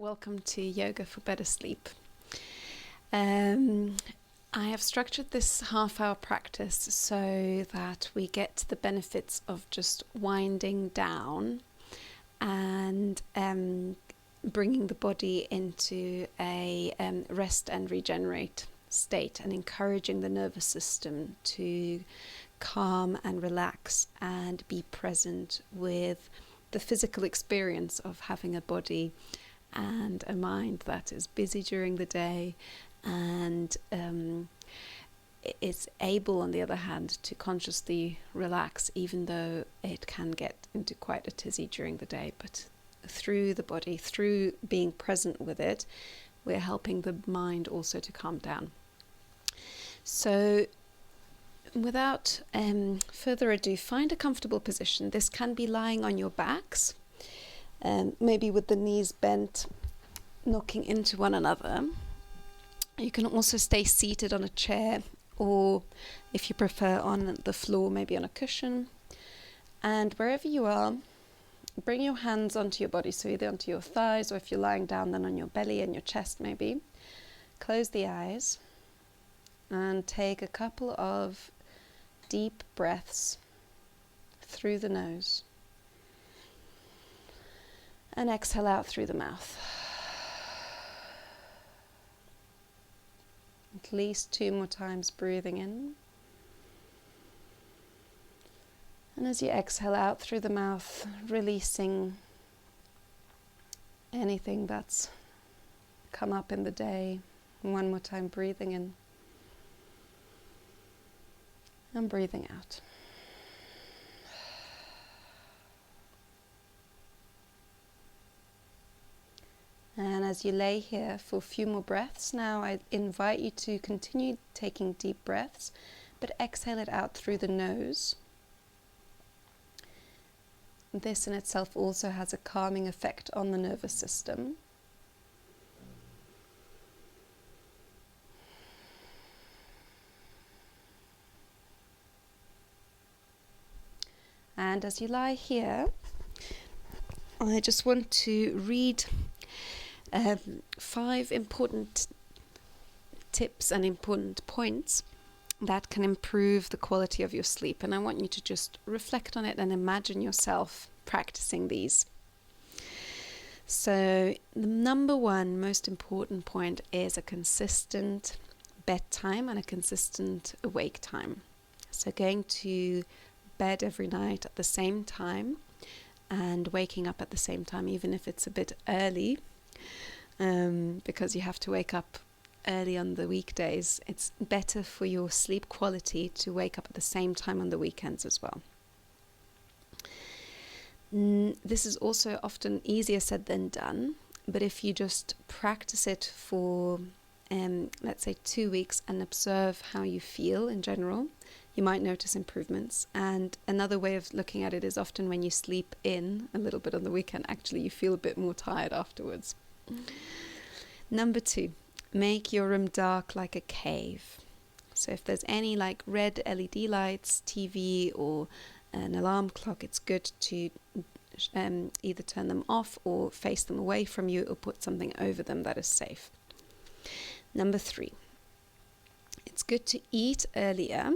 Welcome to Yoga for Better Sleep. I have structured this half-hour practice so that we get the benefits of just winding down and bringing the body into a rest and regenerate state, and encouraging the nervous system to calm and relax and be present with the physical experience of having a body and a mind that is busy during the day and is able, on the other hand, to consciously relax, even though it can get into quite a tizzy during the day. But through the body, through being present with it, we're helping the mind also to calm down. So without further ado, find a comfortable position. This can be lying on your backs, maybe with the knees bent, knocking into one another. You can also stay seated on a chair, or if you prefer on the floor, maybe on a cushion. And wherever you are, bring your hands onto your body, so either onto your thighs, or if you're lying down, then on your belly and your chest maybe. Close the eyes and take a couple of deep breaths through the nose. And exhale out through the mouth. At least 2 more times breathing in. And as you exhale out through the mouth, releasing anything that's come up in the day. 1 more time breathing in. And breathing out. And as you lay here for a few more breaths, now I invite you to continue taking deep breaths, but exhale it out through the nose. This in itself also has a calming effect on the nervous system. And as you lie here, I just want to read 5 important tips and important points that can improve the quality of your sleep. And I want you to just reflect on it and imagine yourself practicing these. So the number 1 most important point is a consistent bedtime and a consistent awake time. So going to bed every night at the same time and waking up at the same time, even if it's a bit early, because you have to wake up early on the weekdays. It's better for your sleep quality to wake up at the same time on the weekends as well. This is also often easier said than done, but if you just practice it for let's say 2 weeks and observe how you feel in general, you might notice improvements. And another way of looking at it is often when you sleep in a little bit on the weekend, actually you feel a bit more tired afterwards. Number 2, make your room dark like a cave. So if there's any like red LED lights, TV or an alarm clock, it's good to either turn them off or face them away from you, or put something over them that is safe. Number 3, it's good to eat earlier.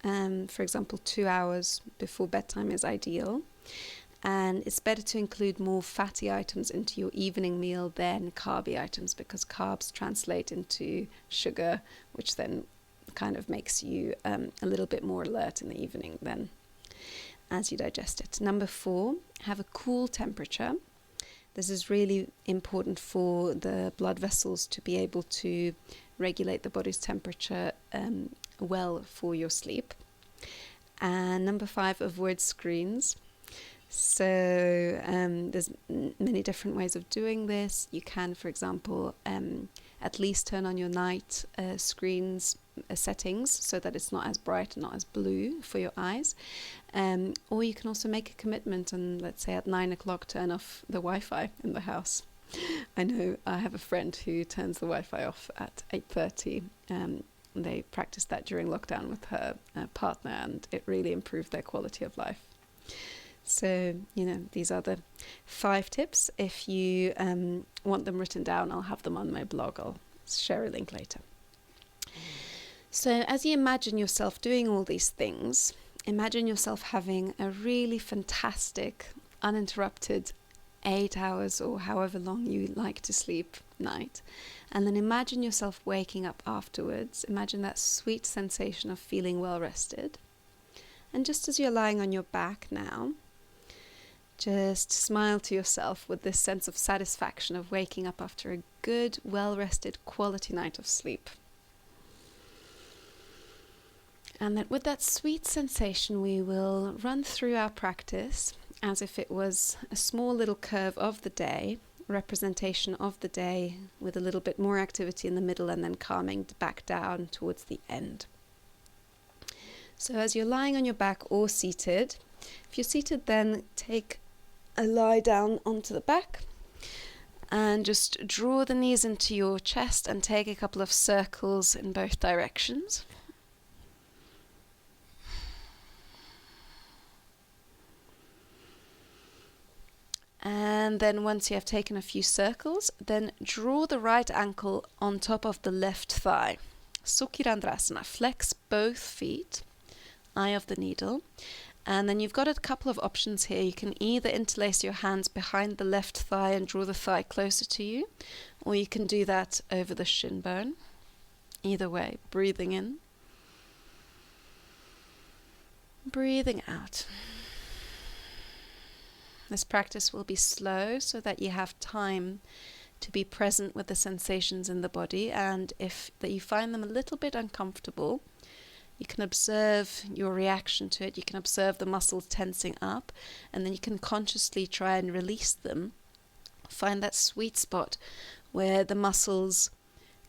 For example, 2 hours before bedtime is ideal. And it's better to include more fatty items into your evening meal than carby items, because carbs translate into sugar, which then kind of makes you a little bit more alert in the evening then as you digest it. Number 4, have a cool temperature. This is really important for the blood vessels to be able to regulate the body's temperature well for your sleep. And number 5, avoid screens. So there's many different ways of doing this. You can, for example, at least turn on your night screens settings so that it's not as bright and not as blue for your eyes. Or you can also make a commitment and, let's say, at 9 o'clock turn off the Wi-Fi in the house. I know I have a friend who turns the Wi-Fi off at 8:30. They practiced that during lockdown with her partner, and it really improved their quality of life. So, these are the 5 tips. If you want them written down, I'll have them on my blog. I'll share a link later. So as you imagine yourself doing all these things, imagine yourself having a really fantastic, uninterrupted 8 hours or however long you like to sleep night. And then imagine yourself waking up afterwards. Imagine that sweet sensation of feeling well rested. And just as you're lying on your back now, just smile to yourself with this sense of satisfaction of waking up after a good, well-rested, quality night of sleep. And that with that sweet sensation, we will run through our practice as if it was a small little curve of the day, representation of the day with a little bit more activity in the middle and then calming back down towards the end. So as you're lying on your back or seated, if you're seated, then take a lie down onto the back and just draw the knees into your chest and take a couple of circles in both directions. And then once you have taken a few circles, then draw the right ankle on top of the left thigh. Sukirandrasana. Flex both feet, eye of the needle. And then you've got a couple of options here. You can either interlace your hands behind the left thigh and draw the thigh closer to you, or you can do that over the shin bone. Either way, breathing in, breathing out. This practice will be slow so that you have time to be present with the sensations in the body, and if that you find them a little bit uncomfortable, you can observe your reaction to it. You can observe the muscles tensing up, and then you can consciously try and release them. Find that sweet spot where the muscles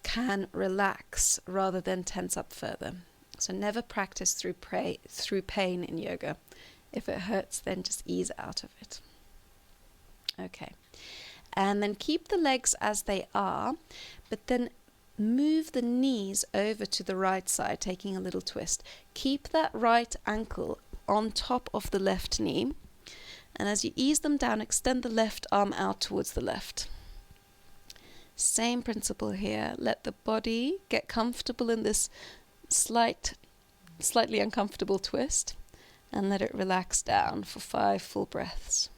can relax rather than tense up further. So never practice through pain in yoga. If it hurts, then just ease out of it. Okay. And then keep the legs as they are, but then move the knees over to the right side, taking a little twist. Keep that right ankle on top of the left knee. And as you ease them down, extend the left arm out towards the left. Same principle here. Let the body get comfortable in this slightly uncomfortable twist, and let it relax down for 5 full breaths.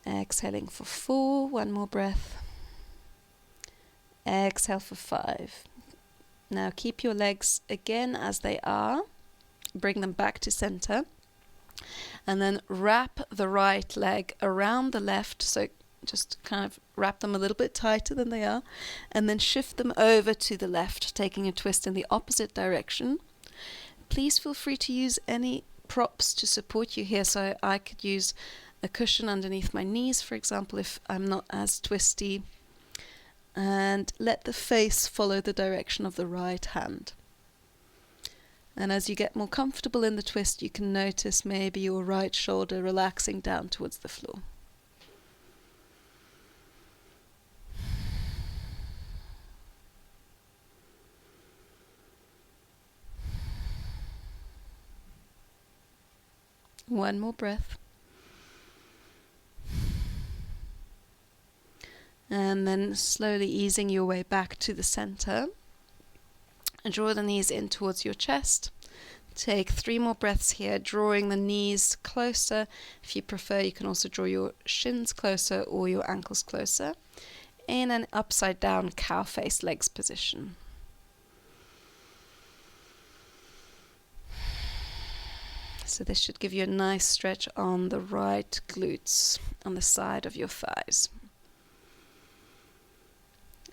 Exhaling for 4, 1 more breath. Exhale for 5. Now keep your legs again as they are. Bring them back to center. And then wrap the right leg around the left, so just kind of wrap them a little bit tighter than they are, and then shift them over to the left, taking a twist in the opposite direction. Please feel free to use any props to support you here, so I could use a cushion underneath my knees, for example, if I'm not as twisty, and let the face follow the direction of the right hand. And as you get more comfortable in the twist, you can notice maybe your right shoulder relaxing down towards the floor. One more breath. And then slowly easing your way back to the center. And draw the knees in towards your chest. Take 3 more breaths here, drawing the knees closer. If you prefer, you can also draw your shins closer or your ankles closer. In an upside down cow face legs position. So this should give you a nice stretch on the right glutes, on the side of your thighs.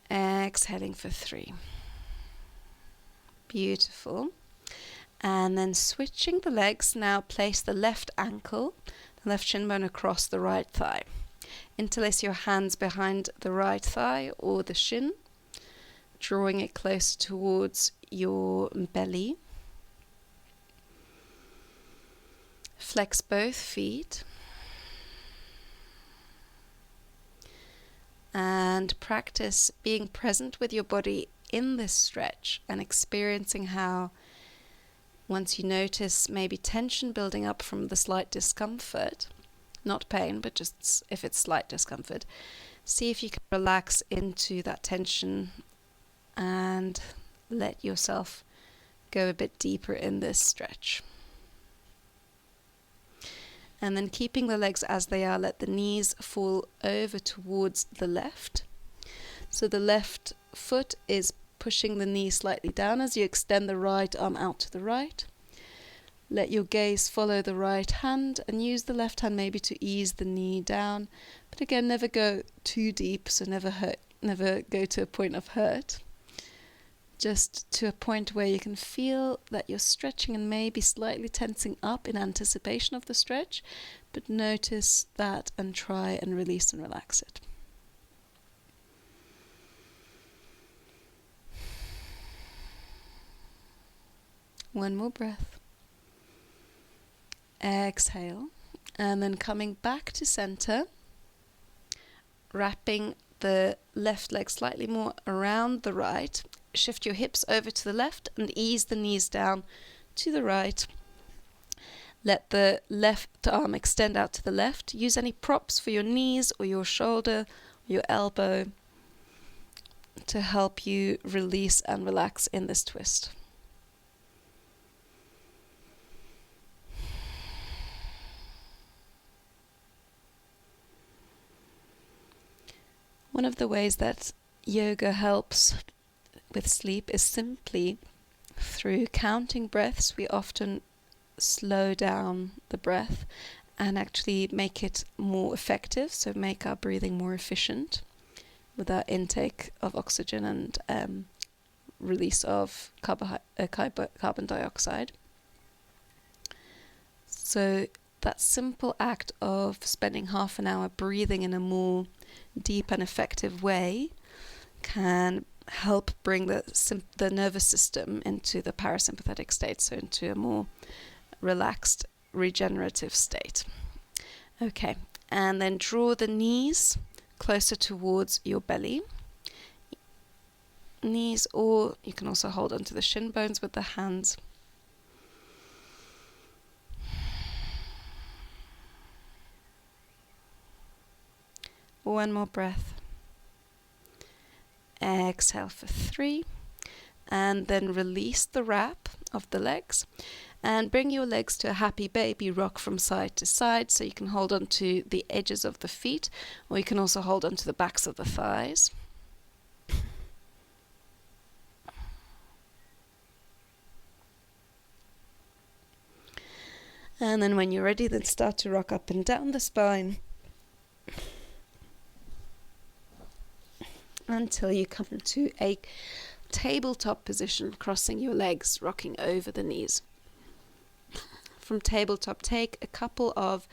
Exhaling for 3. Beautiful. And then switching the legs, now place the left ankle, the left shin bone across the right thigh. Interlace your hands behind the right thigh or the shin, drawing it closer towards your belly. Flex both feet. and practice being present with your body in this stretch and experiencing how, once you notice maybe tension building up from the slight discomfort, not pain, but just if it's slight discomfort, see if you can relax into that tension and let yourself go a bit deeper in this stretch. And then keeping the legs as they are, let the knees fall over towards the left. So the left foot is pushing the knee slightly down as you extend the right arm out to the right. Let your gaze follow the right hand and use the left hand maybe to ease the knee down. But again, never go too deep, so never go to a point of hurt. Just to a point where you can feel that you're stretching and maybe slightly tensing up in anticipation of the stretch, but notice that and try and release and relax it. One more breath. Exhale, and then coming back to center, wrapping the left leg slightly more around the right. Shift your hips over to the left and ease the knees down to the right. Let the left arm extend out to the left. Use any props for your knees or your shoulder or your elbow to help you release and relax in this twist. One of the ways that yoga helps with sleep is simply through counting breaths. We often slow down the breath and actually make it more effective, so make our breathing more efficient with our intake of oxygen and release of carbon dioxide. So that simple act of spending half an hour breathing in a more deep and effective way can help bring the nervous system into the parasympathetic state, so into a more relaxed, regenerative state. Okay, and then draw the knees closer towards your belly. Knees, or you can also hold onto the shin bones with the hands. One more breath. Exhale for 3, and then release the wrap of the legs and bring your legs to a happy baby rock from side to side, so you can hold on to the edges of the feet, or you can also hold on to the backs of the thighs. And then when you're ready, then start to rock up and down the spine until you come to a tabletop position, crossing your legs, rocking over the knees. From tabletop, take a couple of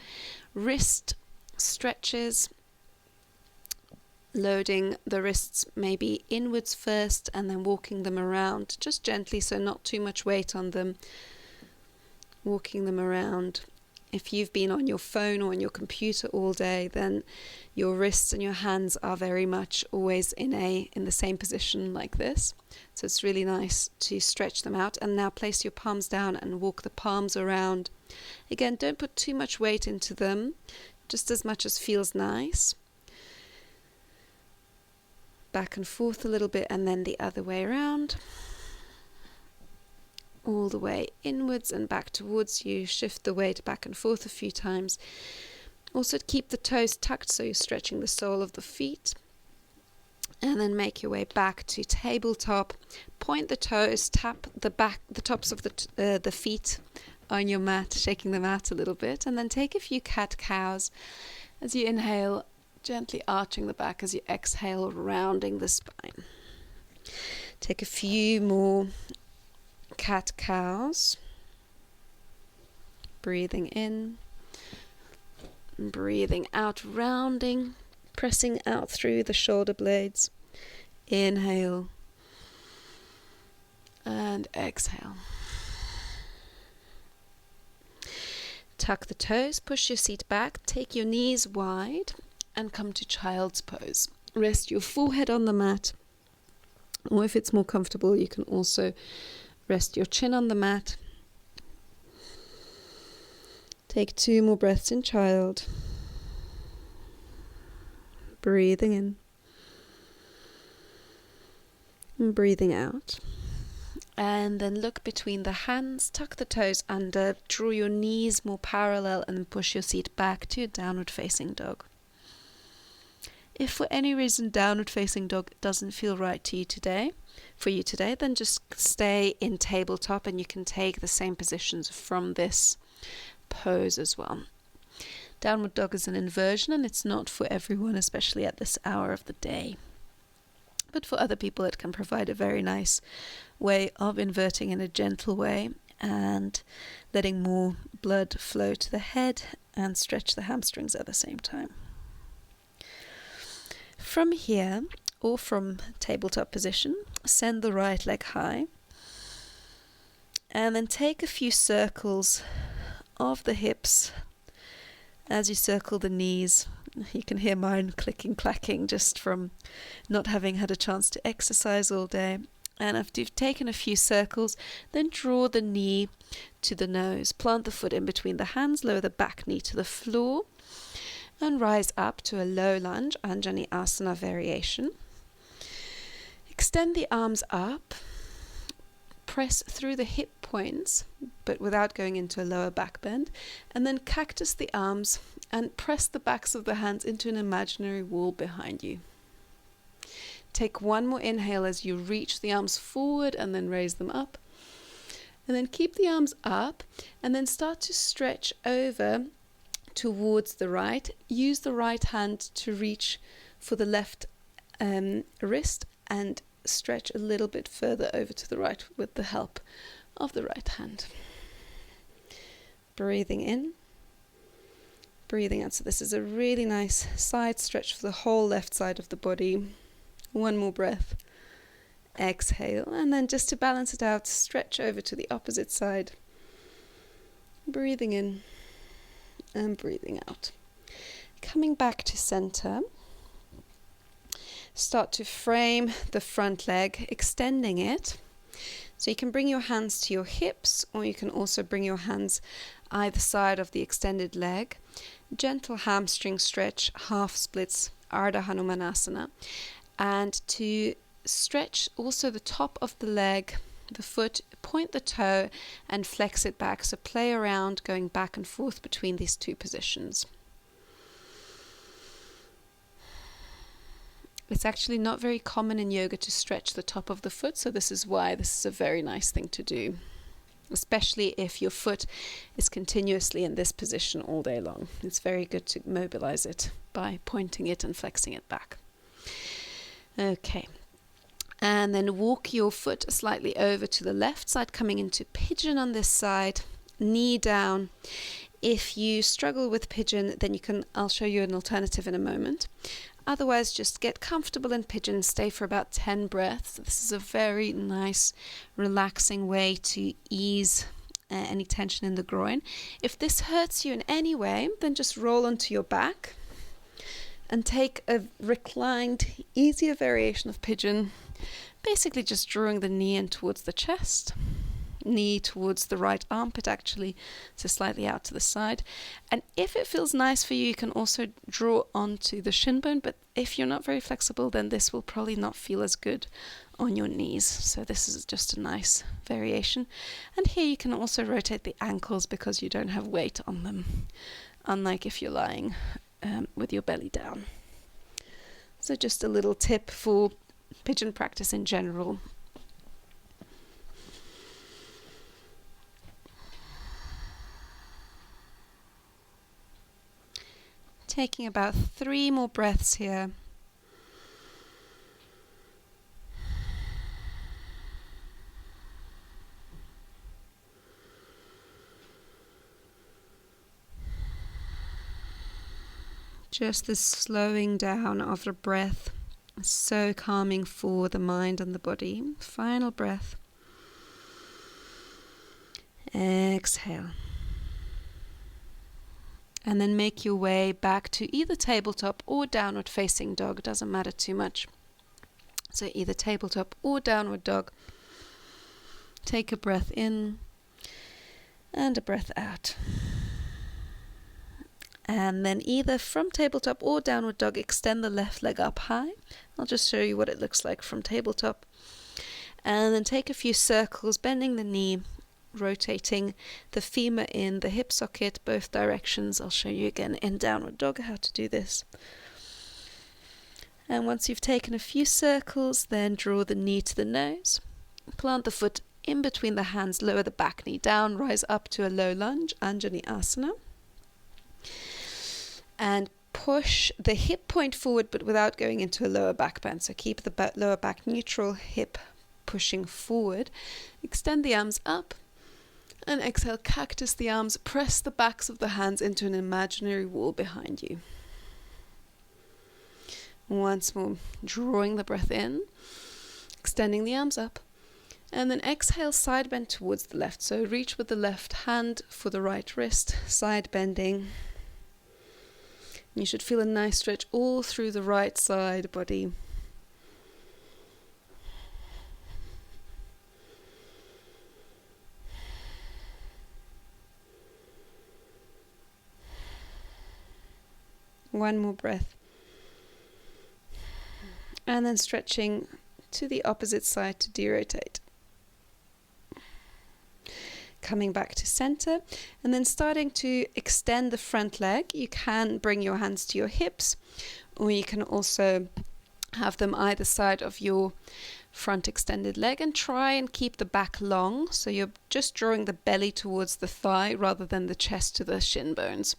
wrist stretches, loading the wrists maybe inwards first and then walking them around just gently, so not too much weight on them, walking them around. If you've been on your phone or on your computer all day, then your wrists and your hands are very much always in the same position like this. So it's really nice to stretch them out. And now place your palms down and walk the palms around. Again, don't put too much weight into them, just as much as feels nice. Back and forth a little bit, and then the other way around. All the way inwards and back towards you. Shift the weight back and forth a few times. Also keep the toes tucked, so you're stretching the sole of the feet. And then make your way back to tabletop. Point the toes, tap the tops of the feet on your mat, shaking them out a little bit. And then take a few cat-cows as you inhale, gently arching the back, as you exhale, rounding the spine. Take a few more cat-cows. Breathing in, breathing out, rounding, pressing out through the shoulder blades. Inhale and exhale. Tuck the toes, push your seat back, take your knees wide and come to child's pose. rest your forehead on the mat, or if it's more comfortable, you can also rest your chin on the mat. Take 2 more breaths in child. Breathing in and breathing out. And then look between the hands, tuck the toes under, draw your knees more parallel, and then push your seat back to your downward facing dog. If for any reason downward facing dog doesn't feel right to you today, then just stay in tabletop, and you can take the same positions from this pose as well. Downward dog is an inversion, and it's not for everyone, especially at this hour of the day. But for other people, it can provide a very nice way of inverting in a gentle way and letting more blood flow to the head and stretch the hamstrings at the same time. From here, or from tabletop position, send the right leg high, and then take a few circles of the hips as you circle the knees. You can hear mine clicking, clacking just from not having had a chance to exercise all day. And after you've taken a few circles, then draw the knee to the nose. Plant the foot in between the hands, lower the back knee to the floor, and rise up to a low lunge, Anjani Asana variation. Extend the arms up, press through the hip points, but without going into a lower back bend, and then cactus the arms and press the backs of the hands into an imaginary wall behind you. Take 1 more inhale as you reach the arms forward and then raise them up. And then keep the arms up and then start to stretch over towards the right. Use the right hand to reach for the left wrist and stretch a little bit further over to the right with the help of the right hand. Breathing in, breathing out. So this is a really nice side stretch for the whole left side of the body. 1 more breath. Exhale, and then just to balance it out, stretch over to the opposite side. Breathing in and breathing out. Coming back to center. Start to frame the front leg, extending it. So you can bring your hands to your hips, or you can also bring your hands either side of the extended leg. Gentle hamstring stretch, half splits, Ardha Hanumanasana. And to stretch also the top of the leg, the foot, point the toe and flex it back. So play around going back and forth between these 2 positions. It's actually not very common in yoga to stretch the top of the foot, so this is why this is a very nice thing to do, especially if your foot is continuously in this position all day long. It's very good to mobilize it by pointing it and flexing it back. Okay, and then walk your foot slightly over to the left side, coming into pigeon on this side, knee down. If you struggle with pigeon, then I'll show you an alternative in a moment. Otherwise, just get comfortable in pigeon, stay for about 10 breaths. This is a very nice, relaxing way to ease any tension in the groin. If this hurts you in any way, then just roll onto your back and take a reclined, easier variation of pigeon, basically just drawing the knee in towards the chest, knee towards the right armpit actually, so slightly out to the side. And if it feels nice for you, you can also draw onto the shin bone, but if you're not very flexible, then this will probably not feel as good on your knees. So this is just a nice variation. And here you can also rotate the ankles because you don't have weight on them, unlike if you're lying with your belly down. So just a little tip for pigeon practice in general. Taking about 3 more breaths here. Just the slowing down of the breath is so calming for the mind and the body. Final breath. Exhale. And then make your way back to either tabletop or downward facing dog, doesn't matter too much. So either tabletop or downward dog. Take a breath in and a breath out. And then either from tabletop or downward dog, extend the left leg up high. I'll just show you what it looks like from tabletop. And then take a few circles, bending the knee, rotating the femur in the hip socket, both directions. I'll show you again in downward dog how to do this. And once you've taken a few circles, then draw the knee to the nose. Plant the foot in between the hands, lower the back knee down, rise up to a low lunge, Anjali Asana. And push the hip point forward, but without going into a lower back bend. So keep the lower back neutral, hip pushing forward. Extend the arms up and exhale, cactus the arms. Press the backs of the hands into an imaginary wall behind you. Once more, drawing the breath in, extending the arms up. And then exhale, side bend towards the left. So reach with the left hand for the right wrist, side bending. You should feel a nice stretch all through the right side body. One more breath. And then stretching to the opposite side to derotate. Coming back to center, and then starting to extend the front leg. You can bring your hands to your hips, or you can also have them either side of your front extended leg, and try and keep the back long, so you're just drawing the belly towards the thigh rather than the chest to the shin bones.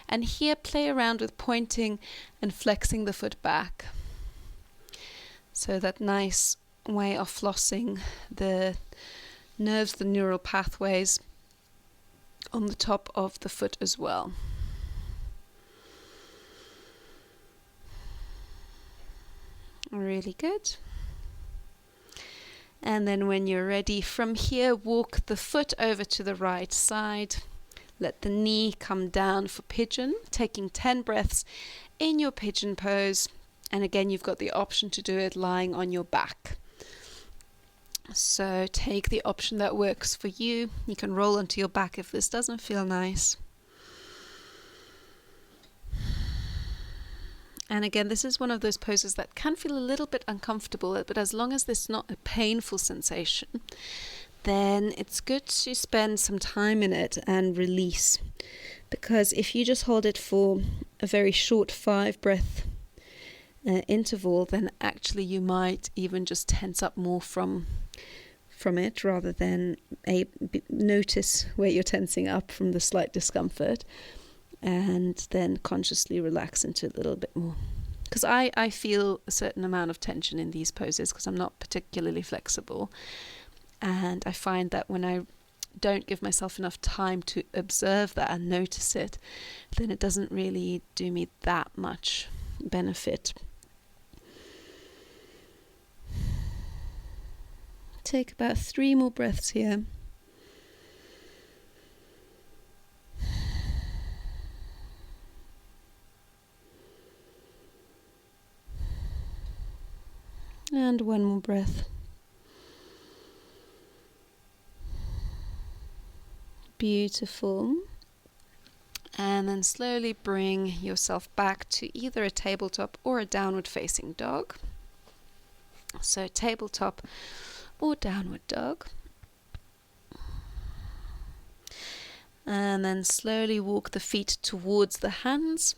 And here play around with pointing and flexing the foot back, so that nice way of flossing the nerves, the neural pathways on the top of the foot as well. Really good. And then when you're ready, from here, walk the foot over to the right side. Let the knee come down for pigeon, taking 10 breaths in your pigeon pose. And again, you've got the option to do it lying on your back. So take the option that works for you. You can roll onto your back if this doesn't feel nice. And again, this is one of those poses that can feel a little bit uncomfortable, but as long as there's not a painful sensation, then it's good to spend some time in it and release. Because if you just hold it for a very short 5 breath interval, then actually you might even just tense up more from it, rather than notice where you're tensing up from the slight discomfort, and then consciously relax into a little bit more. Because I feel a certain amount of tension in these poses because I'm not particularly flexible, and I find that when I don't give myself enough time to observe that and notice it, then it doesn't really do me that much benefit. Take about 3 more breaths here. And 1 more breath. Beautiful. And then slowly bring yourself back to either a tabletop or a downward facing dog. So tabletop or downward dog. And then slowly walk the feet towards the hands.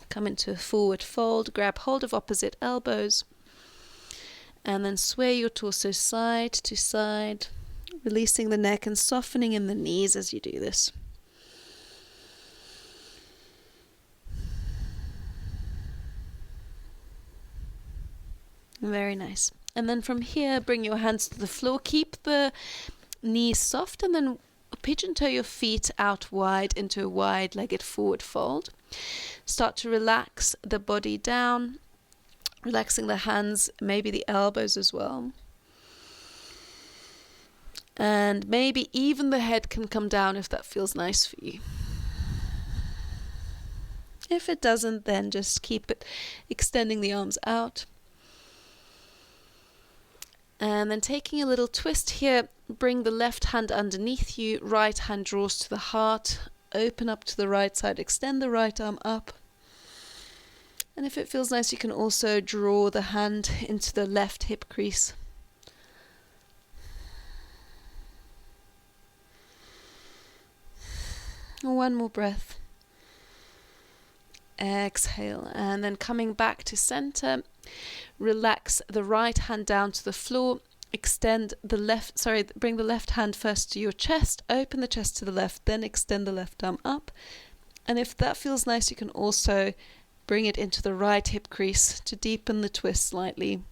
Come into a forward fold, grab hold of opposite elbows, and then sway your torso side to side, releasing the neck and softening in the knees as you do this. Very nice. And then from here, bring your hands to the floor. Keep the knees soft, and then pigeon toe your feet out wide into a wide-legged forward fold. Start to relax the body down, relaxing the hands, maybe the elbows as well. And maybe even the head can come down if that feels nice for you. If it doesn't, then just keep it extending the arms out. And then taking a little twist here, bring the left hand underneath you, right hand draws to the heart, open up to the right side, extend the right arm up. And if it feels nice, you can also draw the hand into the left hip crease. One more breath. Exhale, and then coming back to center, relax the right hand down to the floor, bring the left hand first to your chest, open the chest to the left, then extend the left arm up. And if that feels nice, you can also bring it into the right hip crease to deepen the twist slightly.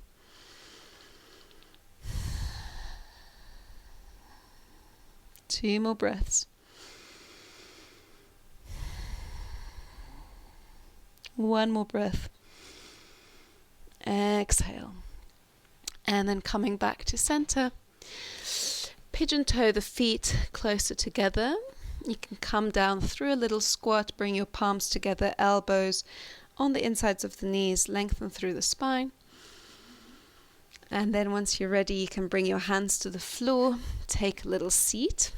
Two more breaths. One more breath. Exhale. And then coming back to center. Pigeon toe the feet closer together. You can come down through a little squat, bring your palms together, elbows on the insides of the knees, lengthen through the spine. And then once you're ready, you can bring your hands to the floor, take a little seat.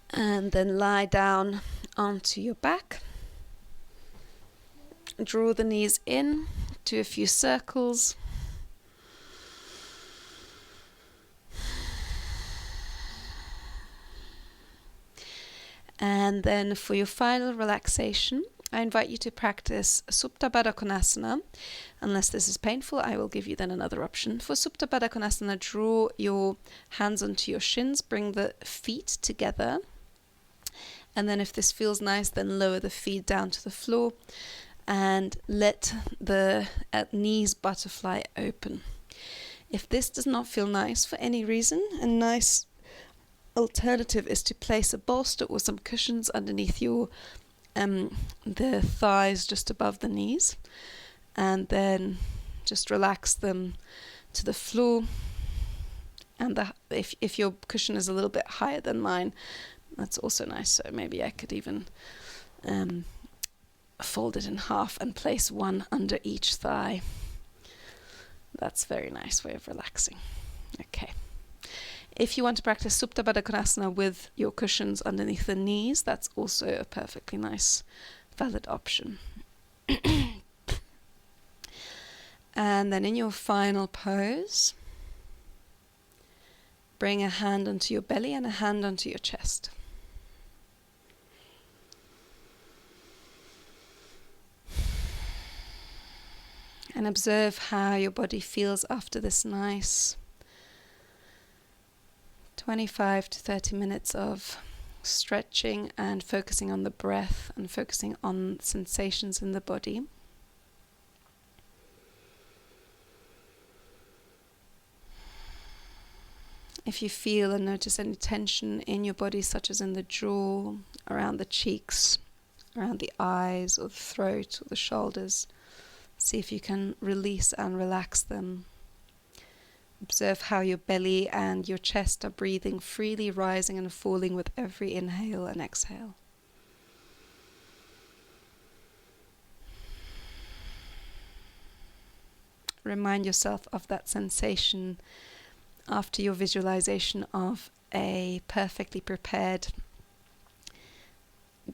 And then lie down onto your back. Draw the knees in, do a few circles. And then for your final relaxation, I invite you to practice Supta Baddha Konasana. Unless this is painful, I will give you then another option. For Supta Baddha Konasana, draw your hands onto your shins, bring the feet together. And then if this feels nice, then lower the feet down to the floor and let the knees butterfly open. If this does not feel nice for any reason, a nice alternative is to place a bolster or some cushions underneath your the thighs just above the knees, and then just relax them to the floor. And if your cushion is a little bit higher than mine, that's also nice. So maybe I could even fold it in half and place one under each thigh. That's a very nice way of relaxing. Okay. If you want to practice Supta Baddha Konasana with your cushions underneath the knees, that's also a perfectly nice, valid option. And then in your final pose, bring a hand onto your belly and a hand onto your chest. And observe how your body feels after this nice 25 to 30 minutes of stretching and focusing on the breath and focusing on sensations in the body. If you feel and notice any tension in your body, such as in the jaw, around the cheeks, around the eyes or the throat or the shoulders, see if you can release and relax them. Observe how your belly and your chest are breathing freely, rising and falling with every inhale and exhale. Remind yourself of that sensation after your visualization of a perfectly prepared,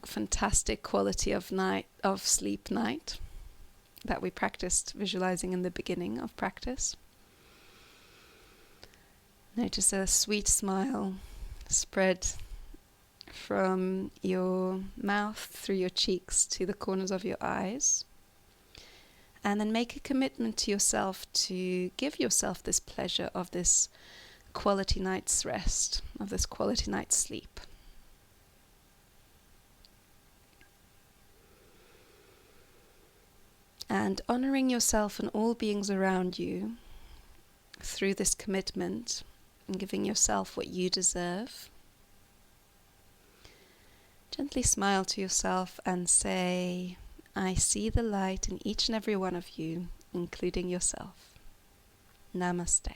fantastic quality of sleep night that we practiced visualizing in the beginning of practice. Notice a sweet smile spread from your mouth through your cheeks to the corners of your eyes. And then make a commitment to yourself to give yourself this pleasure of this quality night's rest, of this quality night's sleep. And honoring yourself and all beings around you through this commitment and giving yourself what you deserve. Gently smile to yourself and say, I see the light in each and every one of you, including yourself. Namaste.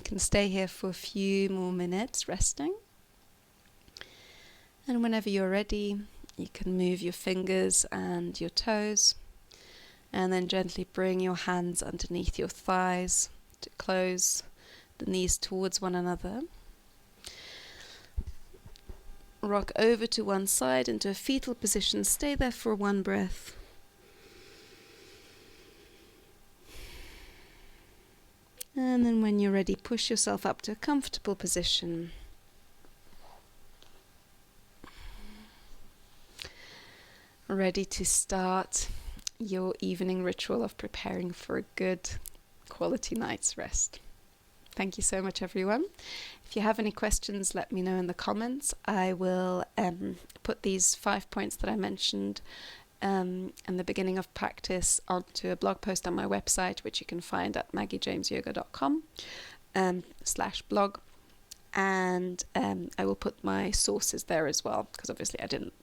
can stay here for a few more minutes resting. And whenever you're ready, you can move your fingers and your toes, and then gently bring your hands underneath your thighs to close the knees towards one another. Rock over to one side into a fetal position. Stay there for one breath. And then when you're ready, push yourself up to a comfortable position. Ready to start your evening ritual of preparing for a good quality night's rest. Thank you so much, everyone. If you have any questions, let me know in the comments. I will put these 5 points that I mentioned in the beginning of practice onto a blog post on my website, which you can find at maggiejamesyoga.com/blog. And I will put my sources there as well, because obviously I didn't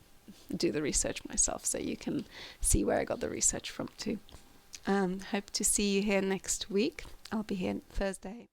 do the research myself, so you can see where I got the research from too. Hope to see you here next week. I'll be here Thursday.